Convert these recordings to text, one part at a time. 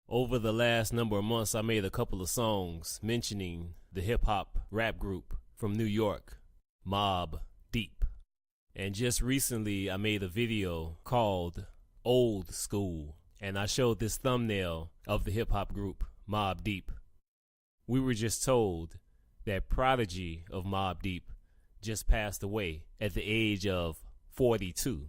Over the last number of months, I made a couple of songs mentioning the hip-hop rap group from New York, Mobb Deep. And just recently, I made a video called Old School, and I showed this thumbnail of the hip-hop group, Mobb Deep. We were just told that Prodigy of Mobb Deep just passed away at the age of 42.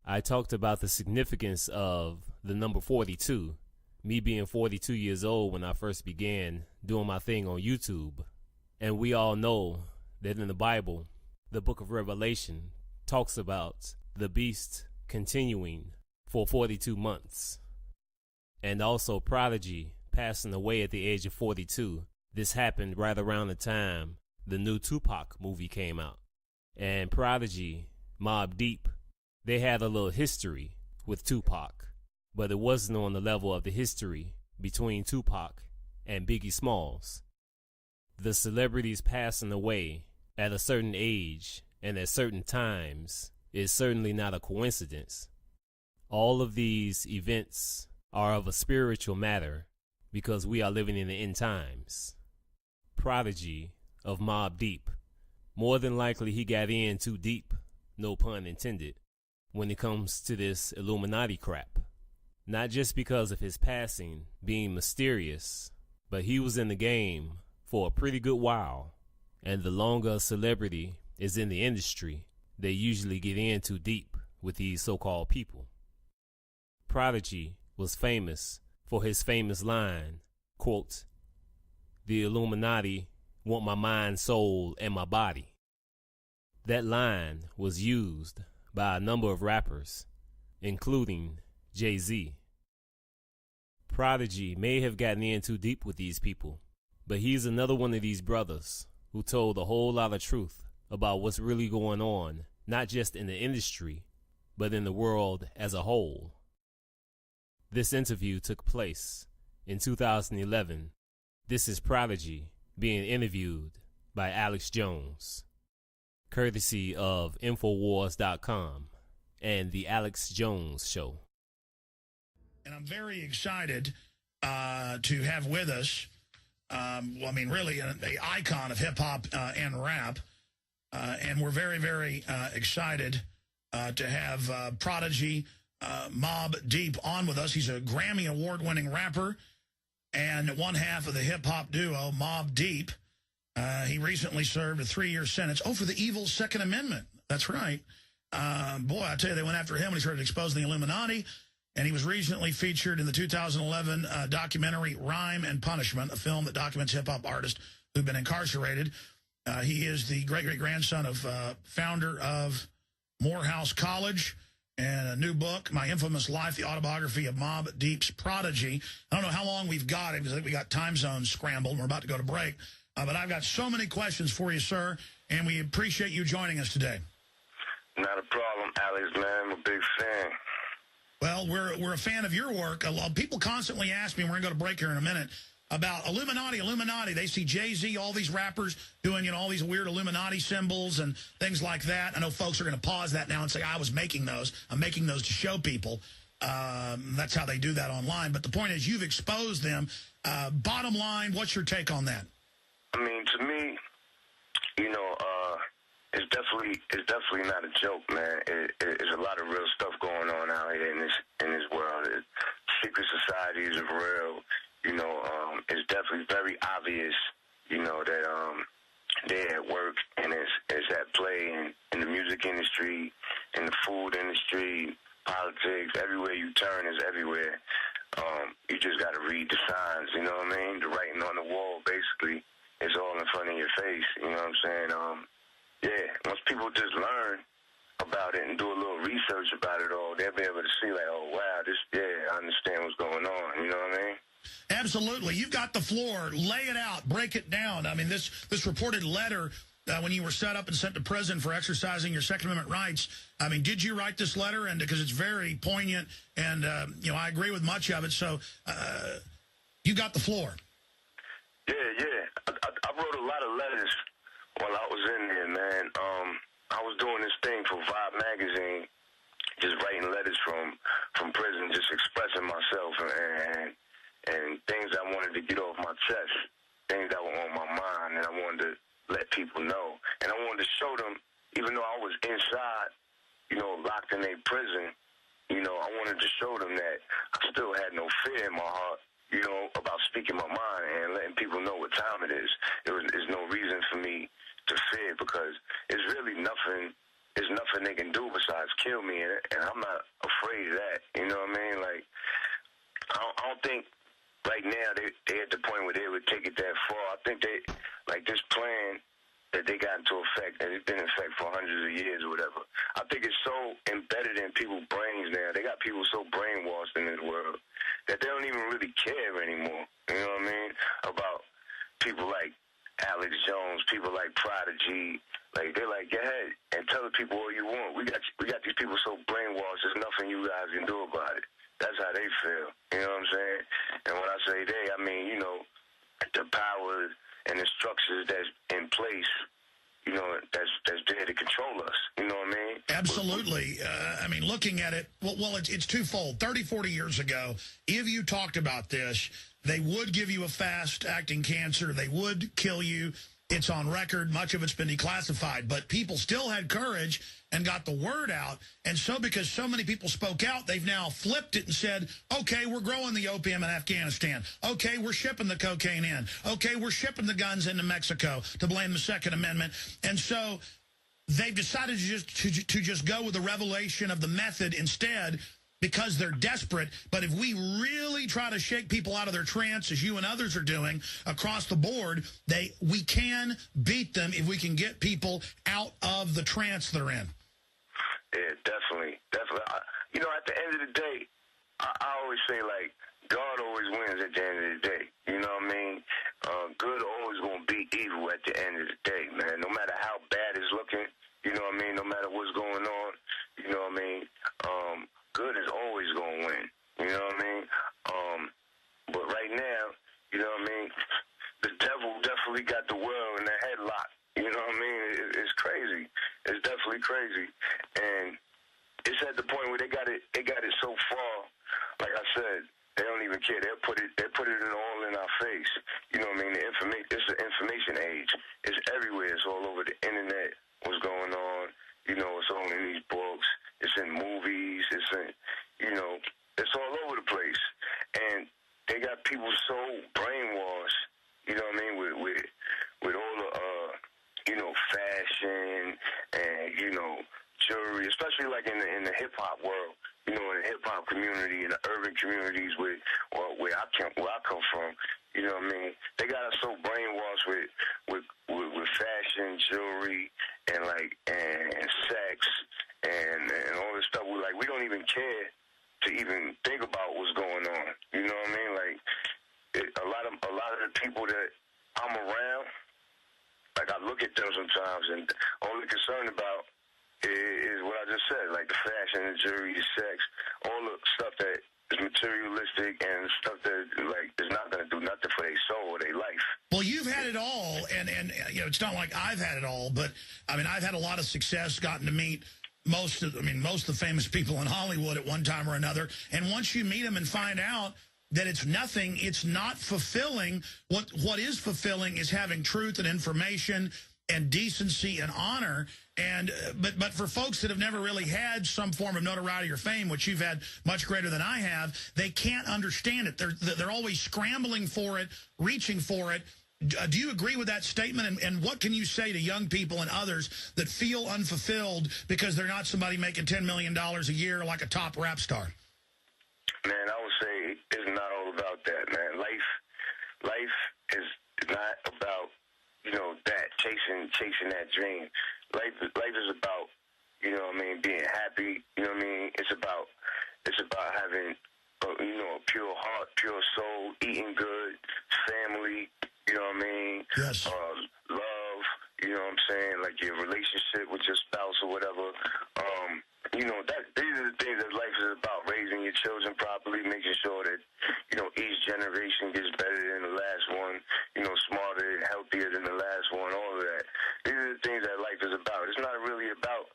I talked about the significance of the number 42, me being 42 years old when I first began doing my thing on YouTube. And we all know that in the Bible, the book of Revelation talks about the beast continuing for 42 months. And also Prodigy passing away at the age of 42. This happened right around the time the new Tupac movie came out. And Prodigy, Mobb Deep, they had a little history with Tupac, but it wasn't on the level of the history between Tupac and Biggie Smalls. The celebrities passing away at a certain age and at certain times is certainly not a coincidence. All of these events are of a spiritual matter because we are living in the end times. Prodigy of Mobb Deep, more than likely he got in too deep, no pun intended, when it comes to this Illuminati crap. Not just because of his passing being mysterious, but he was in the game for a pretty good while. And the longer a celebrity is in the industry, they usually get in too deep with these so-called people. Prodigy was famous for his famous line, quote, "The Illuminati want my mind, soul, and my body." That line was used by a number of rappers, including Jay-Z. Prodigy may have gotten in too deep with these people, but he's another one of these brothers who told a whole lot of truth about what's really going on, not just in the industry, but in the world as a whole. This interview took place in 2011. This is Prodigy being interviewed by Alex Jones, courtesy of Infowars.com and The Alex Jones Show. And I'm very excited to have with us, really an icon of hip-hop and rap. And we're very, very excited to have Prodigy, Mobb Deep on with us. He's a Grammy Award-winning rapper and one half of the hip-hop duo Mobb Deep. He recently served a 3-year sentence. Oh, for the evil Second Amendment. That's right. Boy, I tell you, they went after him when he started exposing the Illuminati. And he was recently featured in the 2011 documentary Rhyme and Punishment, a film that documents hip-hop artists who've been incarcerated. He is the great-great-grandson of founder of Morehouse College, and a new book, My Infamous Life, the autobiography of Mobb Deep's Prodigy. I don't know how long we've got it because I think we got time zones scrambled and we're about to go to break. But I've got so many questions for you, sir, and we appreciate you joining us today. Not a problem, Alex, man. I'm a big fan. Well, we're a fan of your work. People constantly ask me, and we're going to go to break here in a minute, about Illuminati. They see Jay-Z, all these rappers doing, all these weird Illuminati symbols and things like that. I know folks are going to pause that now and say, I was making those. I'm making those to show people. That's how they do that online. But the point is, you've exposed them. Bottom line, what's your take on that? I mean, to me, it's definitely not a joke, man. It's a lot of real stuff going on out here in this world. Secret societies are real. It's definitely very obvious, that they're at work and it's at play in the music industry, in the food industry, politics. Everywhere you turn is everywhere. You just got to read the signs. You know what I mean? The writing on the wall, basically, is all in front of your face. You know what I'm saying? Once people just learn about it and do a little research about it all, they'll be able to see, like, oh, wow, I understand what's going on. You know what I mean? Absolutely. You've got the floor. Lay it out. Break it down. I mean, this reported letter when you were set up and sent to prison for exercising your Second Amendment rights. I mean, did you write this letter? And because it's very poignant, and I agree with much of it. So you got the floor. Yeah. I wrote a lot of letters while I was in there, man. I was doing this thing for Vibe magazine, just writing letters from prison, just expressing myself, and and things I wanted to get off my chest, things that were on my mind, and I wanted to let people know. And I wanted to show them, even though I was inside, locked in a prison, I wanted to show them that I still had no fear in my heart, about speaking my mind and letting people know what time it is. There's no reason for me to fear, because it's really nothing. There's nothing they can do besides kill me, and I'm not afraid of that. You know what I mean? Like, I don't think right now they at the point where they would take it that far. I think this plan that they got into effect, and it's been in effect for hundreds of years or whatever, I think it's so embedded in people's brains now. They got people so brainwashed in this world that they don't even really care anymore. You know what I mean? About people like Alex Jones, people like Prodigy. Like, they're like, go ahead and tell the people all you want. We got these people so brainwashed, there's nothing you guys can do about it. That's how they feel. You know what I'm saying? And when I say they, I mean, the power and the structures that's in place, that's there to control us. You know what I mean? Absolutely. Looking at it, well, it's twofold. 30, 40 years ago, if you talked about this, they would give you a fast-acting cancer. They would kill you. It's on record. Much of it's been declassified. But people still had courage and got the word out. And so because so many people spoke out, they've now flipped it and said, okay, we're growing the opium in Afghanistan. Okay, we're shipping the cocaine in. Okay, we're shipping the guns into Mexico to blame the Second Amendment. And so they've decided to just go with the revelation of the method instead, because they're desperate. But if we really try to shake people out of their trance, as you and others are doing across the board, we can beat them if we can get people out of the trance they're in. Yeah, definitely. At the end of the day, I always say, like, God always wins at the end of the day. You know what I mean? Good always going to beat evil at the end of the day, man. No matter how bad it's looking, you know what I mean? No matter what's going on, you know what I mean? Good is always going to win. You know what I mean? But right now, you know what I mean? The devil definitely got the world in the headlock. You know what I mean? It's crazy. It's definitely crazy. And it's at the point where they got it so far, like I said, they don't even care. They put it all in our face. You know what I mean? It's the information age. It's everywhere. It's all over the internet. What's going on? It's all in these books. It's in movies. It's in, it's all over the place. And they got people so brainwashed. You know what I mean? With all the fashion and jewelry, especially like in the hip hop world. In the hip hop community, in the urban communities where I come from, you know what I mean? They got us so brainwashed with fashion, jewelry, and sex and all this stuff. We don't even care to even think about what's going on. You know what I mean? A lot of the people that I'm around, like, I look at them sometimes, and all they're concerned about is what I just said, like the fashion, the jewelry, the sex, all the stuff that is materialistic and stuff that, like, is not going to do nothing for their soul or their life. Well, you've had it all, and it's not like I've had it all, but, I've had a lot of success, gotten to meet most of the famous people in Hollywood at one time or another, and once you meet them and find out that it's nothing, it's not fulfilling. What is fulfilling is having truth and information and decency and honor. And but for folks that have never really had some form of notoriety or fame, which you've had much greater than I have, they can't understand it. They're always scrambling for it, reaching for it. Do you agree with that statement? And what can you say to young people and others that feel unfulfilled because they're not somebody making $10 million a year like a top rap star? Man, I would say it's not all about that, man. Life is not about, that chasing that dream. Life is about, being happy. You know what I mean? It's about having, a pure heart, pure soul, eating good, family. You know what I mean? Yes. Love. You know what I'm saying? Like your relationship with your spouse or whatever. These are the things that life is about: raising your children properly, making sure that each generation gets better than the last one. Smarter and healthier than the last one. All of that. These are the things that life is about. It's not really about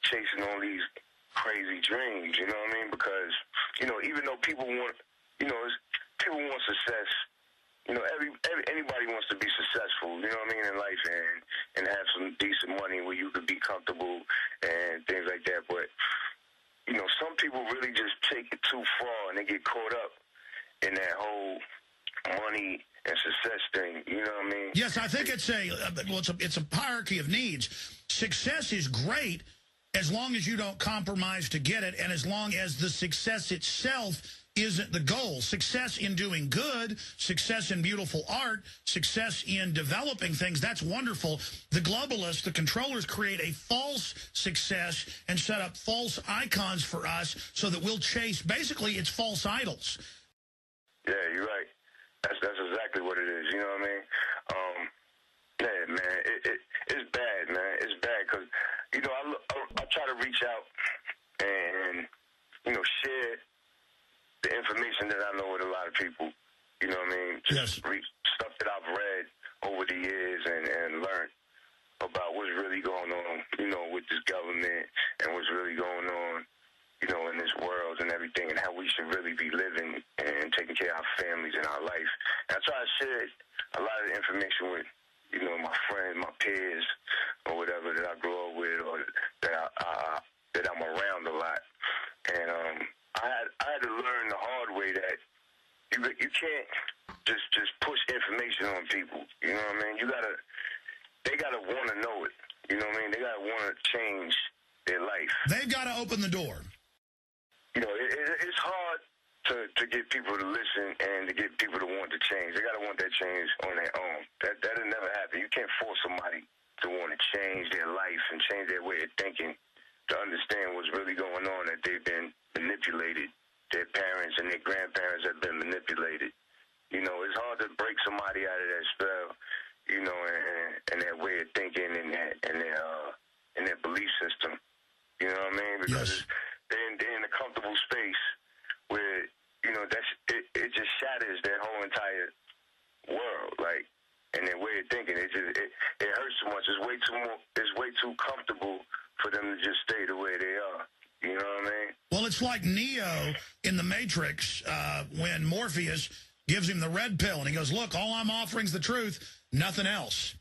chasing all these crazy dreams. You know what I mean? Because even though people want, people want success. You know, anybody wants to be successful, you know what I mean, in life, and have some decent money where you could be comfortable and things like that. But, you know, some people really just take it too far and they get caught up in that whole money and success thing, you know what I mean? Yes, I think it's a hierarchy of needs. Success is great as long as you don't compromise to get it, and as long as the success itself isn't the goal. Success in doing good, success in beautiful art, success in developing things, that's wonderful. The globalists, the controllers, create a false success and set up false icons for us so that we'll chase, basically, it's false idols. Yeah, you're right. That's exactly what it is, you know what I mean? Yeah, man, it's bad, man. It's bad because, you know, I try to reach out and, you know, share the information that I know with a lot of people, you know what I mean? Just stuff that I've read over the years and learned about what's really going on, you know, with this government and what's really going on, you know, in this world and everything, and how we should really be living and taking care of our families and our life. And I try to share a lot of the information with, you know, my friends, my peers, or whatever that I grew up with, or that I'm around a lot. And I had to learn the hard way that you can't just push information on people. You know what I mean? They gotta want to know it. You know what I mean? They gotta want to change their life. They've got to open the door. You know, it's hard to get people to listen and to get people to want to change. They gotta want that change on their own. That'll never happen. You can't force somebody to want to change their life and change their way of thinking, to understand what's really going on, that they've been manipulated. Their parents and their grandparents have been manipulated. You know, it's hard to break somebody out of that spell, you know, and their way of thinking and their belief system. You know what I mean? Because they're in a comfortable space where, you know, it just shatters their whole entire world, like, and their way of thinking. It hurts so much. It's way too comfortable for them to just stay the way they are. You know what I mean? Well, it's like Neo in The Matrix when Morpheus gives him the red pill, and he goes, look, all I'm offering is the truth, nothing else.